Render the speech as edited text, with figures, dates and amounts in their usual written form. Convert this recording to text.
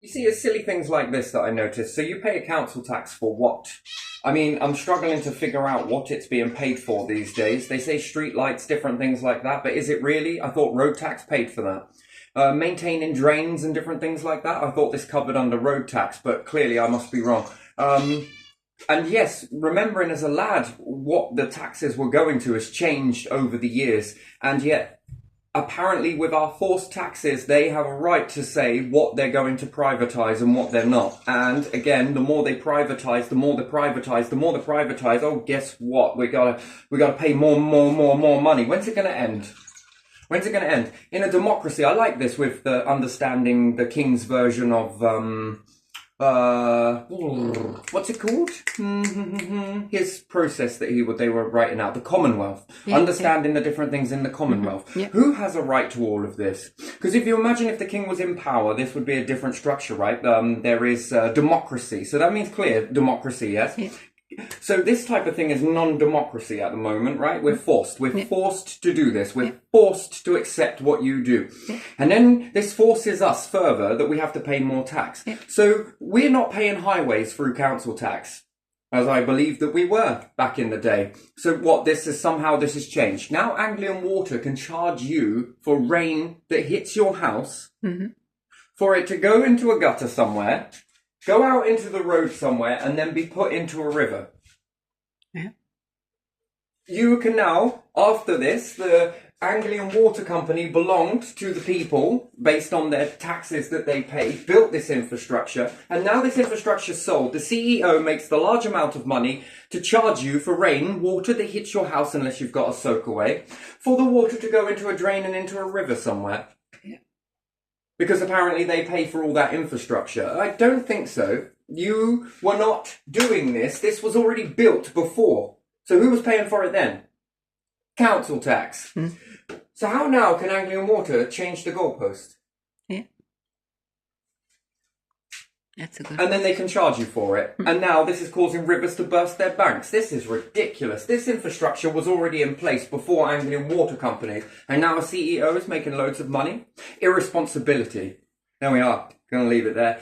You see, it's silly things like this that I noticed. So you pay a council tax for what? I mean, I'm struggling to figure out what it's being paid for these days. They say street lights, different things like that, but is it really? I thought road tax paid for that. Maintaining drains and different things like that. I thought this covered under road tax, but clearly I must be wrong. And yes, remembering as a lad what the taxes were going to has changed over the years, and yet apparently with our forced taxes, they have a right to say what they're going to privatise and what they're not. And again, the more they privatise, the more they privatise, the more they privatise. Oh, guess what? We gotta pay more money. When's it gonna end? When's it gonna end? In a democracy, I like this with the understanding the king's version of what's it called? His process that they were writing out, the Commonwealth. Understanding the different things in the Commonwealth. Who has a right to all of this? Because if you imagine if the king was in power, this would be a different structure, right? There is democracy. So that means clear democracy, yes? So this type of thing is non-democracy at the moment, right? We're forced. We're forced to do this. We're forced to accept what you do. And then this forces us further that we have to pay more tax. So we're not paying highways through council tax, as I believe that we were back in the day. So what this has changed. Now Anglian Water can charge you for rain that hits your house, for it to go into a gutter somewhere, go out into the road somewhere, and then be put into a river. You can now, after this, the Anglian Water Company belonged to the people based on their taxes that they paid, built this infrastructure, and now this infrastructure is sold. The CEO makes the large amount of money to charge you for rain, water that hits your house unless you've got a soak away, for the water to go into a drain and into a river somewhere. Because apparently they pay for all that infrastructure. I don't think so. You were not doing this. This was already built before. So who was paying for it then? Council tax. So how now can Anglian Water change the goalpost? That's a good And then they can charge you for it. And now this is causing rivers to burst their banks. This is ridiculous. This infrastructure was already in place before Anglian Water Company. And now a CEO is making loads of money. Irresponsibility. There we are. Going to leave it there.